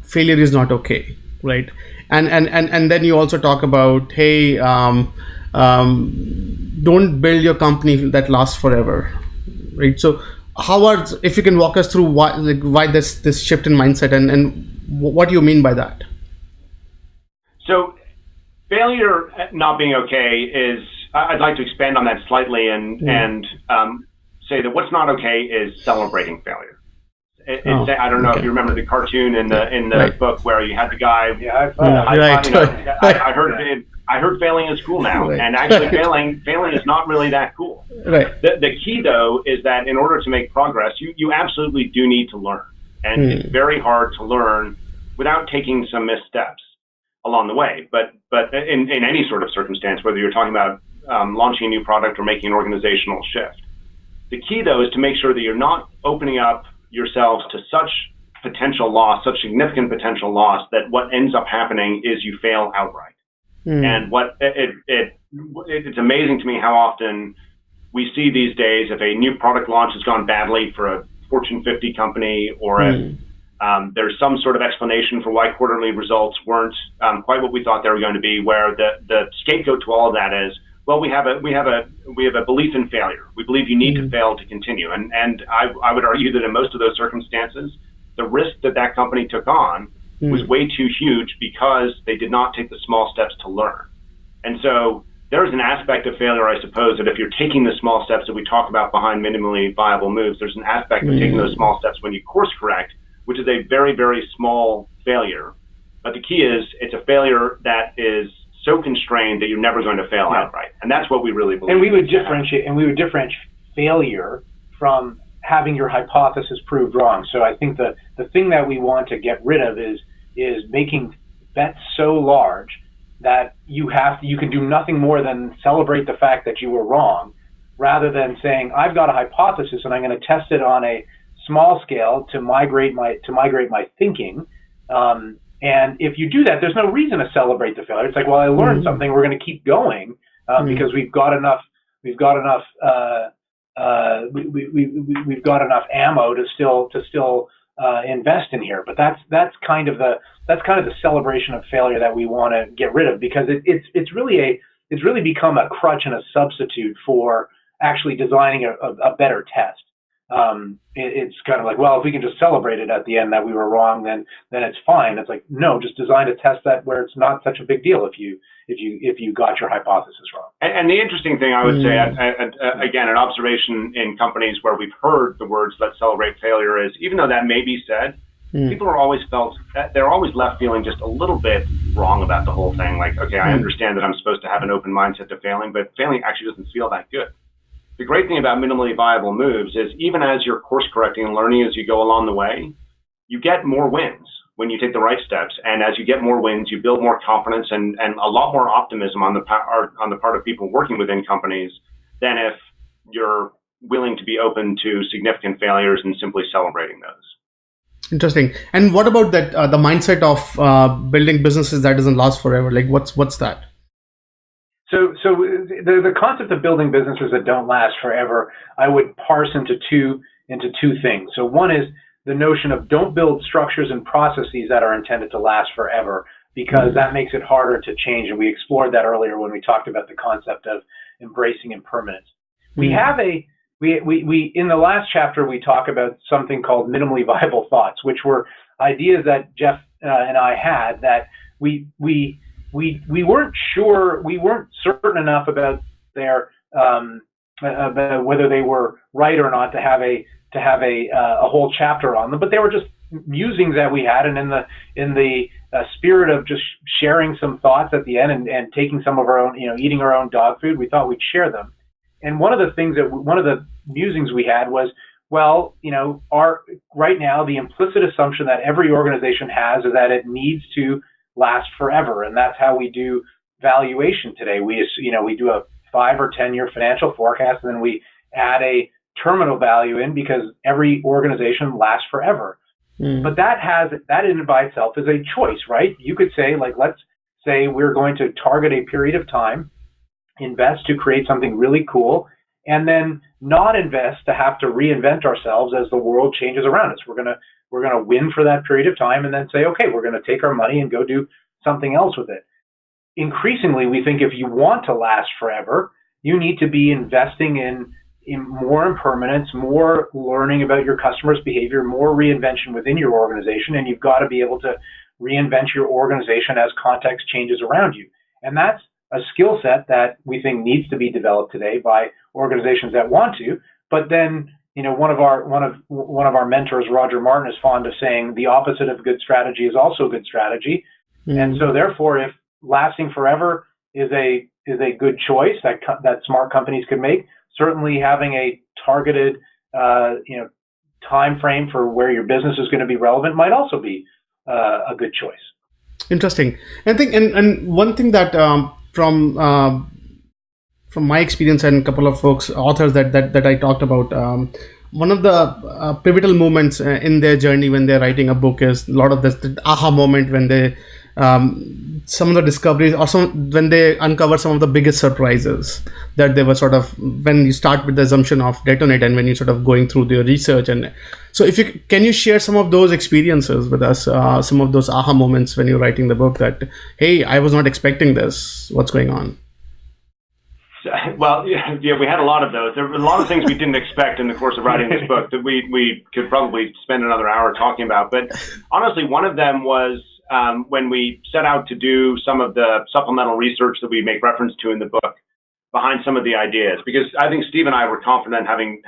failure is not okay, right? And then you also talk about, hey, don't build your company that lasts forever, right? So if you can walk us through why this shift in mindset and what do you mean by that? So failure not being okay is, I'd like to expand on that slightly and say that what's not okay is celebrating failure. I don't know if you remember the cartoon in the book where you had the guy. I heard failing is cool now, and actually failing is not really that cool. Right. The key though is that in order to make progress, you absolutely do need to learn, and it's very hard to learn without taking some missteps along the way. But in any sort of circumstance, whether you're talking about launching a new product or making an organizational shift, the key though is to make sure that you're not opening up yourselves to such potential loss, such significant potential loss, that what ends up happening is you fail outright. And it's amazing to me how often we see these days, if a new product launch has gone badly for a Fortune 50 company, or if there's some sort of explanation for why quarterly results weren't quite what we thought they were going to be, where the scapegoat to all of that is, well, we have a belief in failure. We believe you need to fail to continue. And I would argue that in most of those circumstances, the risk that company took on was way too huge because they did not take the small steps to learn. And so there's an aspect of failure, I suppose, that if you're taking the small steps that we talk about behind minimally viable moves, there's an aspect of taking those small steps when you course correct, which is a very, very small failure. But the key is it's a failure that is so constrained that you're never going to fail outright. And that's what we really believe. And we would differentiate failure from having your hypothesis proved wrong. So I think the thing that we want to get rid of is making bets so large that you can do nothing more than celebrate the fact that you were wrong, rather than saying, I've got a hypothesis and I'm going to test it on a small scale to migrate my thinking. And if you do that, there's no reason to celebrate the failure. It's like, well, I learned something. We're going to keep going because we've got enough ammo to still invest in here. But that's kind of the celebration of failure that we want to get rid of, because it's really become a crutch and a substitute for actually designing a better test. It's kind of like, well, if we can just celebrate it at the end that we were wrong, then it's fine. It's like, no, just design a test that where it's not such a big deal if you got your hypothesis wrong. And the interesting thing I would say, again, an observation in companies where we've heard the words "let's celebrate failure" is, even though that may be said, people are always they're always left feeling just a little bit wrong about the whole thing. Like, okay, I understand that I'm supposed to have an open mindset to failing, but failing actually doesn't feel that good. The great thing about minimally viable moves is, even as you're course correcting and learning as you go along the way, you get more wins when you take the right steps. And as you get more wins, you build more confidence and a lot more optimism on the part of people working within companies than if you're willing to be open to significant failures and simply celebrating those. Interesting. And what about that the mindset of building businesses that doesn't last forever? Like, what's that? So the concept of building businesses that don't last forever, I would parse into two things. So one is the notion of don't build structures and processes that are intended to last forever, because that makes it harder to change. And we explored that earlier when we talked about the concept of embracing impermanence. We have we in the last chapter we talk about something called minimally viable thoughts, which were ideas that Geoff and I had that we weren't sure, we weren't certain enough about their about whether they were right or not to have a whole chapter on them, but they were just musings that we had, and in the spirit of just sharing some thoughts at the end and taking some of our own, eating our own dog food, we thought we'd share them. And one of the musings we had was, well, right now the implicit assumption that every organization has is that it needs to last forever, and that's how we do valuation today. We do a 5 or 10 year financial forecast, and then we add a terminal value in because every organization lasts forever. But that in and by itself is a choice, right? You could say, like, let's say we're going to target a period of time, invest to create something really cool, and then not invest to have to reinvent ourselves as the world changes around us. We're gonna win for that period of time, and then say, okay, we're gonna take our money and go do something else with it. Increasingly, we think if you want to last forever, you need to be investing in more impermanence, more learning about your customers' behavior, more reinvention within your organization, and you've got to be able to reinvent your organization as context changes around you. And that's a skill set that we think needs to be developed today by organizations that want to. But then, one of our mentors, Roger Martin, is fond of saying the opposite of good strategy is also good strategy. And so therefore, if lasting forever is a good choice that smart companies could make, certainly having a targeted time frame for where your business is going to be relevant might also be a good choice. Interesting. I think, and one thing that from my experience and a couple of authors that I talked about, one of the pivotal moments in their journey when they're writing a book is a lot of the aha moment when they some of the discoveries, or when they uncover some of the biggest surprises that they were sort of, when you start with the assumption of Detonate and when you sort of going through the research. And so can you share some of those experiences with us, some of those aha moments when you're writing the book that, hey, I was not expecting this, what's going on? Well, yeah, we had a lot of those. There were a lot of things we didn't expect in the course of writing this book that we could probably spend another hour talking about. But honestly, one of them was when we set out to do some of the supplemental research that we make reference to in the book behind some of the ideas, because I think Steve and I were confident, having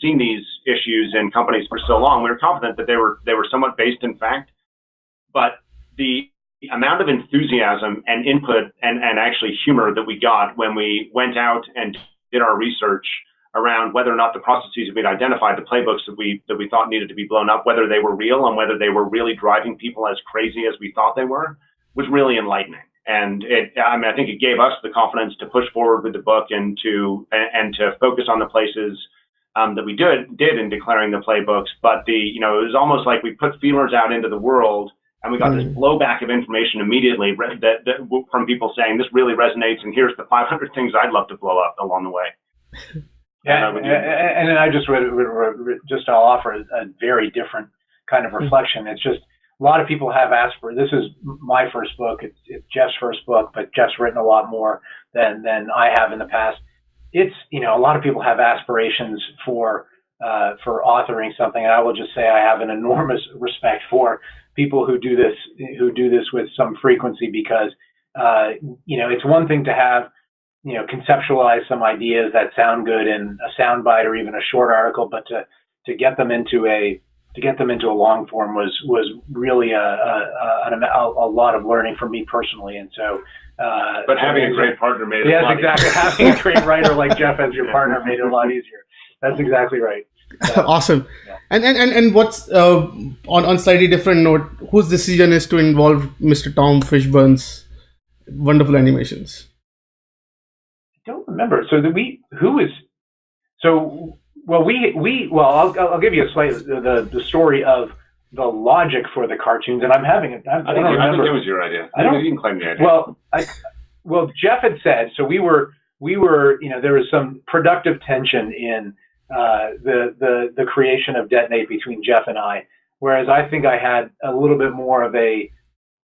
seen these issues in companies for so long, we were confident that they were somewhat based in fact, but the amount of enthusiasm and input and actually humor that we got when we went out and did our research around whether or not the processes we'd identified, the playbooks that we thought needed to be blown up, whether they were real and whether they were really driving people as crazy as we thought they were, was really enlightening. And I think it gave us the confidence to push forward with the book and to focus on the places that we did in declaring the playbooks. But it was almost like we put feelers out into the world, and we got this blowback of information immediately that from people saying this really resonates, and here's the 500 things I'd love to blow up along the way. Yeah, and I just I'll offer a very different kind of reflection. It's just a lot of people have this is my first book. It's Geoff's first book, but Geoff's written a lot more than I have in the past. It's a lot of people have aspirations for authoring something, and I will just say I have an enormous respect for people who do this with some frequency, because it's one thing to have conceptualize some ideas that sound good in a soundbite or even a short article, but to get them into a long form was really a lot of learning for me personally. And so but having a great partner made it yes, exactly. Having a great writer like Geoff as your partner made it a lot easier. That's exactly right. Awesome. Yeah. And what's on slightly different note, whose decision is to involve Mr. Tom Fishburne's wonderful animations? I don't remember. So I'll give you a slight the story of the logic for the cartoons, and I think it was your idea. You can claim the idea. Well, Geoff had said, so we were there was some productive tension in the creation of Detonate between Geoff and I, whereas I think I had a little bit more of a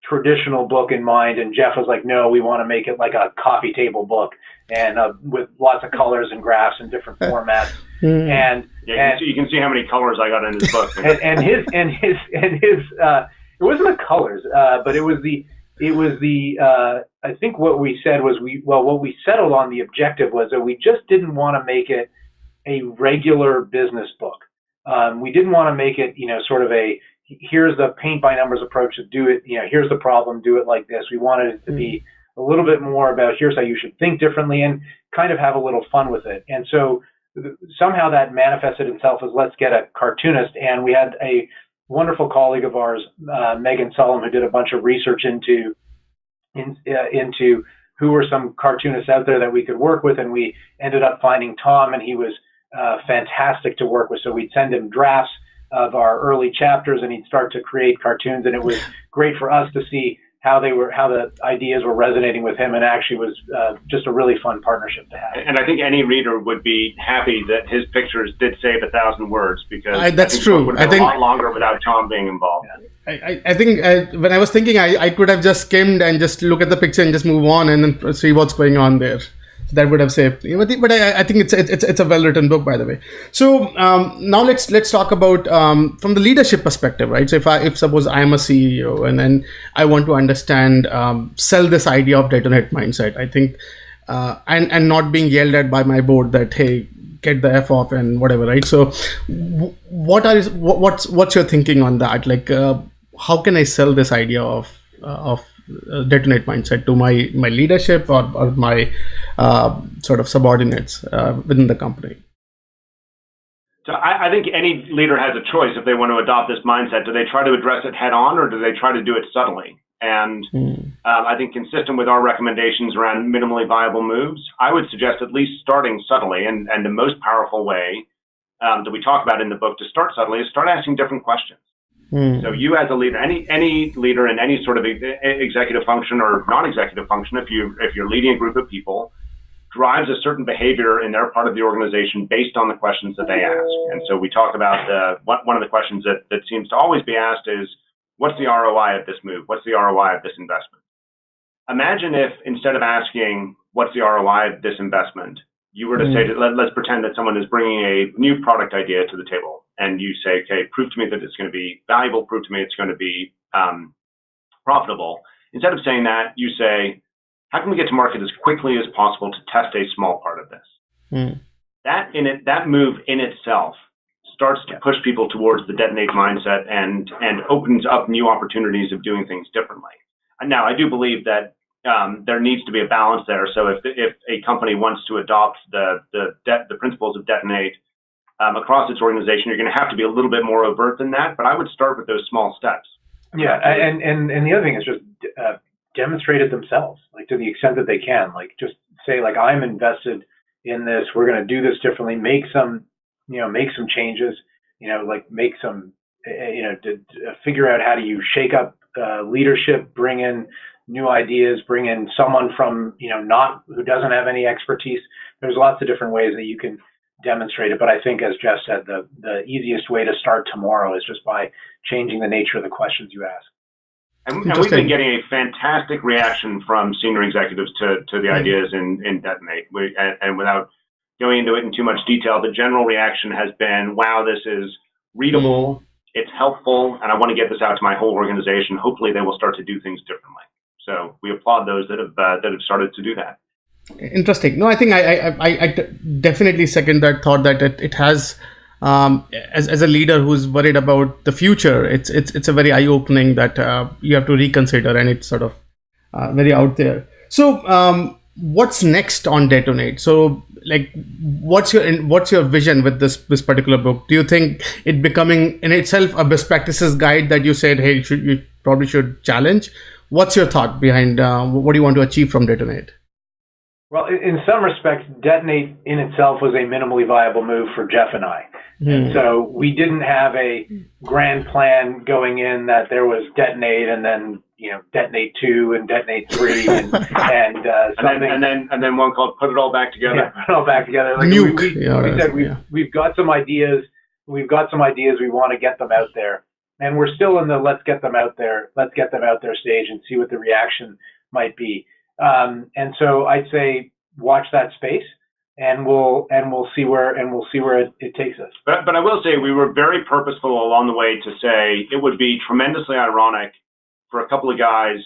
traditional book in mind, and Geoff was like, no, we want to make it like a coffee table book, and with lots of colors and graphs and different formats. And you can see how many colors I got in his book. and his it wasn't the colors, but it was the I think what we said was what we settled on, the objective was that we just didn't want to make it a regular business book. We didn't want to make it sort of a here's the paint by numbers approach to do it. Here's the problem, do it like this. We wanted it to be a little bit more about here's how you should think differently and kind of have a little fun with it. And so somehow that manifested itself as let's get a cartoonist. And we had a wonderful colleague of ours, Megan Sullum, who did a bunch of research into who were some cartoonists out there that we could work with. And we ended up finding Tom, and he was fantastic to work with. So we'd send him drafts of our early chapters, and he'd start to create cartoons, and it was great for us to see how the ideas were resonating with him, and actually was just a really fun partnership to have. And I think any reader would be happy that his pictures did save 1,000 words, because that's true. Would have been a lot longer without Tom being involved. Yeah. I think when I was thinking, I could have just skimmed and just look at the picture and just move on and then see what's going on there. That would have saved me. But I think it's a well-written book, by the way. So now let's talk about from the leadership perspective, right? So if suppose I'm a CEO and then I want to understand, sell this idea of Detonate mindset, I think, and not being yelled at by my board that, hey, get the F off and whatever, right? So what's your thinking on that? Like, how can I sell this idea of Detonate mindset to my leadership or my sort of subordinates within the company? So I think any leader has a choice if they want to adopt this mindset. Do they try to address it head on, or do they try to do it subtly? And I think consistent with our recommendations around minimally viable moves, I would suggest at least starting subtly. And the most powerful way that we talk about in the book to start subtly is start asking different questions. So you as a leader, any leader in any sort of executive function or non-executive function, if you're leading a group of people, drives a certain behavior in their part of the organization based on the questions that they ask. And so we talk about one of the questions that seems to always be asked is, what's the ROI of this move? What's the ROI of this investment? Imagine if instead of asking, what's the ROI of this investment? You were to say, let's pretend that someone is bringing a new product idea to the table, and you say, okay, prove to me that it's going to be valuable, prove to me it's going to be profitable. Instead of saying that, you say, how can we get to market as quickly as possible to test a small part of this? That move in itself starts to push people towards the detonate mindset and opens up new opportunities of doing things differently. And now, I do believe that there needs to be a balance there. So if a company wants to adopt the principles of Detonate across its organization, you're going to have to be a little bit more overt than that. But I would start with those small steps. Yeah, and the other thing is just demonstrate it themselves, like to the extent that they can. Like just say, like, I'm invested in this. We're going to do this differently. Make some changes. Make some, to figure out how do you shake up leadership, bring in new ideas, bring in someone from, who doesn't have any expertise. There's lots of different ways that you can demonstrate it. But I think, as Geoff said, the easiest way to start tomorrow is just by changing the nature of the questions you ask. And we've been getting a fantastic reaction from senior executives to the ideas in Detonate. And without going into it in too much detail, the general reaction has been, wow, this is readable, it's helpful, and I want to get this out to my whole organization. Hopefully they will start to do things differently. So we applaud those that have started to do that. Interesting. No, I think I definitely second that thought that it has, as a leader who's worried about the future, it's a very eye-opening that you have to reconsider, and it's sort of very out there. So what's next on Detonate? So like, what's your vision with this particular book? Do you think it becoming in itself a best practices guide that you said, hey, you probably should challenge? What's your thought behind what do you want to achieve from Detonate? Well, in some respects, Detonate in itself was a minimally viable move for Geoff and I. And so we didn't have a grand plan going in that there was Detonate and then, Detonate 2 and Detonate 3 and something. And then one called Put It All Back Together. Yeah, put it all back together. Like we've got some ideas. We've got some ideas. We want to get them out there. And we're still in the let's get them out there stage and see what the reaction might be. And so I'd say watch that space, and we'll see where it takes us. But I will say we were very purposeful along the way to say it would be tremendously ironic for a couple of guys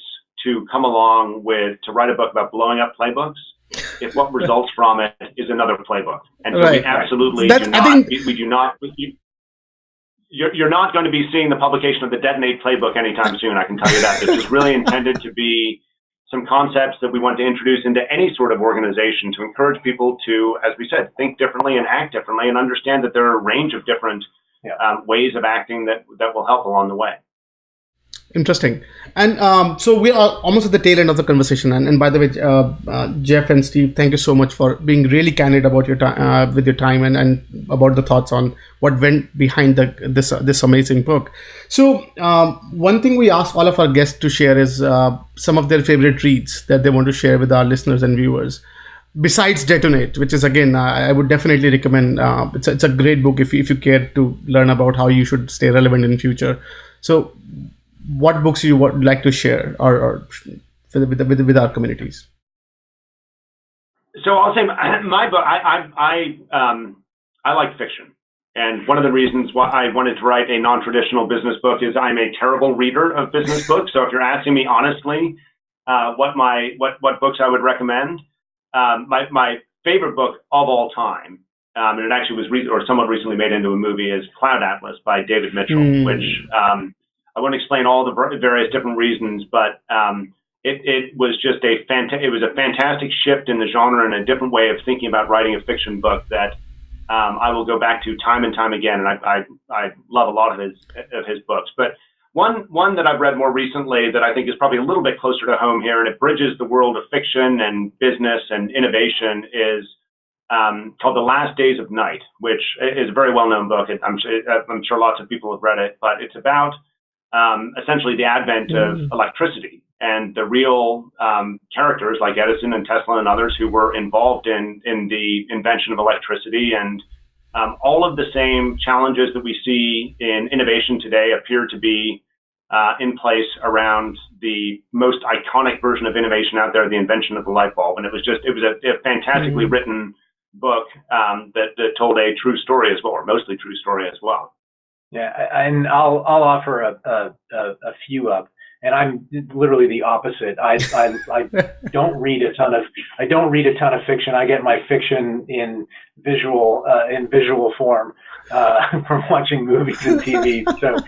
to come along to write a book about blowing up playbooks if what results from it is another playbook. And so we absolutely do not. You're not going to be seeing the publication of the Detonate playbook anytime soon, I can tell you that. This is really intended to be some concepts that we want to introduce into any sort of organization to encourage people to, as we said, think differently and act differently, and understand that there are a range of different ways of acting that will help along the way. Interesting. And so we are almost at the tail end of the conversation. And by the way, Geoff and Steve, thank you so much for being really candid about your time, with your time, and about the thoughts on what went behind this amazing book. So one thing we ask all of our guests to share is some of their favorite reads that they want to share with our listeners and viewers. Besides Detonate, which is, again, I would definitely recommend. It's a great book if you care to learn about how you should stay relevant in future. So what books you would like to share or with our communities? So I'll say my book. I like fiction, and one of the reasons why I wanted to write a non-traditional business book is I'm a terrible reader of business books. So if you're asking me honestly, what books I would recommend, my favorite book of all time, and it actually was somewhat recently made into a movie, is Cloud Atlas by David Mitchell, which I won't explain all the various different reasons, but it was just a fantastic shift in the genre and a different way of thinking about writing a fiction book that I will go back to time and time again. And I love a lot of his books. But one that I've read more recently that I think is probably a little bit closer to home here, and it bridges the world of fiction and business and innovation, is called The Last Days of Night, which is a very well-known book. I'm sure lots of people have read it, but it's about essentially the advent of electricity and the real characters like Edison and Tesla and others who were involved in the invention of electricity. And all of the same challenges that we see in innovation today appear to be in place around the most iconic version of innovation out there, the invention of the light bulb. And it was a fantastically written book that told a true story as well, or mostly true story as well. Yeah, and I'll offer a few up, and I'm literally the opposite. I don't read a ton of fiction. I get my fiction in visual form from watching movies and TV. So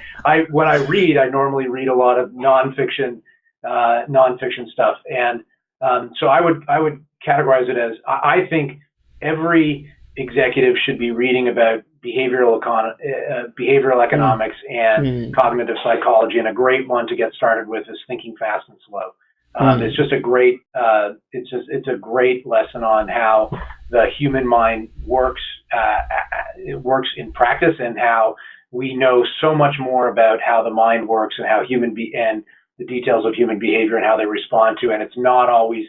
when I read, I normally read a lot of nonfiction stuff, and so I would categorize it as I think every executive should be reading about behavioral economics and cognitive psychology, and a great one to get started with is Thinking Fast and Slow. It's just a great it's a great lesson on how the human mind works. It works in practice, and how we know so much more about how the mind works and how and the details of human behavior and how they respond to. And it's not always,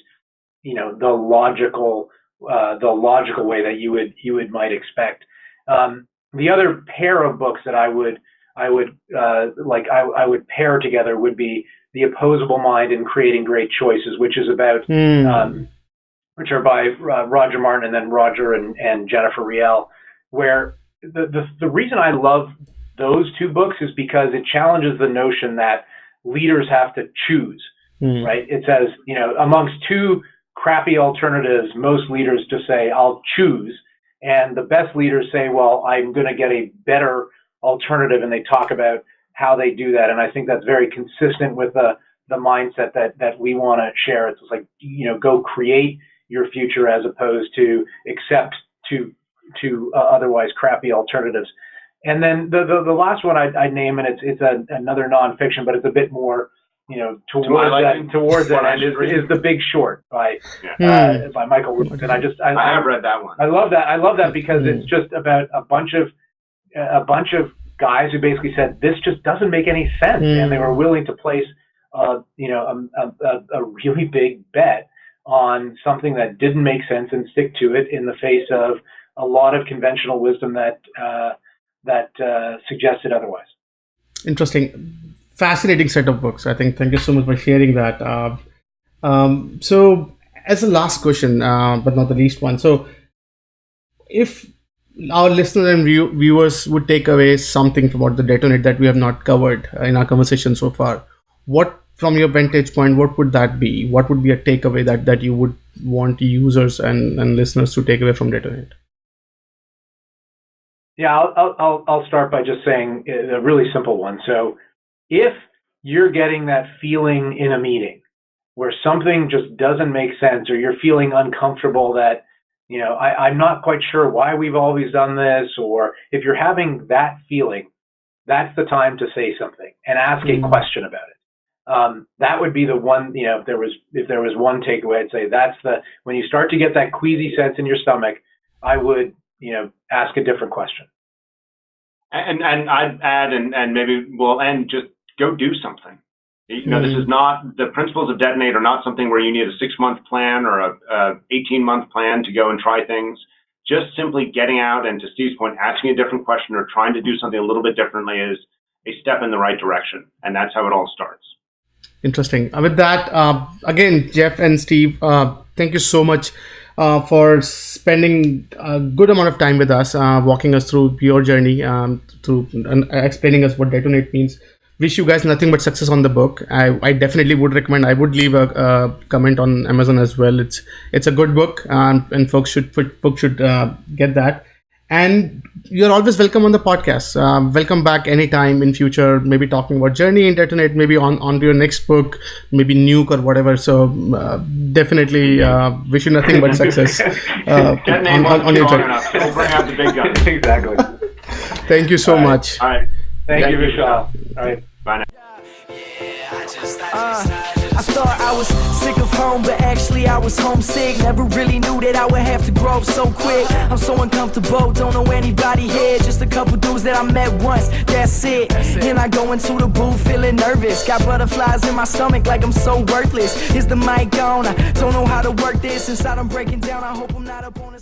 the logical way that you might expect. The other pair of books that I would pair together would be The Opposable Mind and Creating Great Choices, which is about which are by Roger Martin and then Roger and Jennifer Riel, where the reason I love those two books is because it challenges the notion that leaders have to choose, right? It says, amongst two crappy alternatives, most leaders just say, I'll choose. And the best leaders say, well, I'm going to get a better alternative. And they talk about how they do that. And I think that's very consistent with the mindset that we want to share. It's like, go create your future as opposed to accept to otherwise crappy alternatives. And then the last one I'd name, and it's another nonfiction, but it's a bit more, towards that end is The Big Short by Michael Lewis. And I have read that one. I love that because it's just about a bunch of guys who basically said this just doesn't make any sense, and they were willing to place a really big bet on something that didn't make sense and stick to it in the face of a lot of conventional wisdom that suggested otherwise. Interesting. Fascinating set of books. I think. Thank you so much for sharing that. So, as a last question, but not the least one. So, if our listeners and viewers would take away something from what the Detonate that we have not covered in our conversation so far, what, from your vantage point, what would that be? What would be a takeaway that you would want users and listeners to take away from Detonate? Yeah, I'll start by just saying a really simple one. So, if you're getting that feeling in a meeting where something just doesn't make sense, or you're feeling uncomfortable that, I'm not quite sure why we've always done this, or if you're having that feeling, that's the time to say something and ask a question about it. That would be the one, if there was one takeaway, I'd say when you start to get that queasy sense in your stomach, I would, ask a different question. And I'd add, and maybe we'll end, just go do something. This is not, the principles of Detonate are not something where you need a 6-month plan or a 18-month plan to go and try things. Just simply getting out and, to Steve's point, asking a different question or trying to do something a little bit differently is a step in the right direction. And that's how it all starts. Interesting. With that, again, Geoff and Steve, thank you so much for spending a good amount of time with us, walking us through your journey, through explaining us what Detonate means. Wish you guys nothing but success on the book. I definitely would recommend. I would leave a comment on Amazon as well. It's a good book, and folks should get that. And you're always welcome on the podcast. Welcome back anytime in future. Maybe talking about journey in Detonate, maybe on to your next book, maybe Nuke or whatever. So definitely wish you nothing but success on your journey. We'll bring out the big guns. Exactly. Thank you so much. All right. Thank you, Vishal. All right. Bye now. I thought I was sick of home, but actually I was homesick. Never really knew that I would have to grow up so quick. I'm so uncomfortable, don't know anybody here. Just a couple dudes that I met once, that's it. And I go into the booth feeling nervous. Got butterflies in my stomach like I'm so worthless. Is the mic on? I don't know how to work this. Inside I'm breaking down, I hope I'm not up on the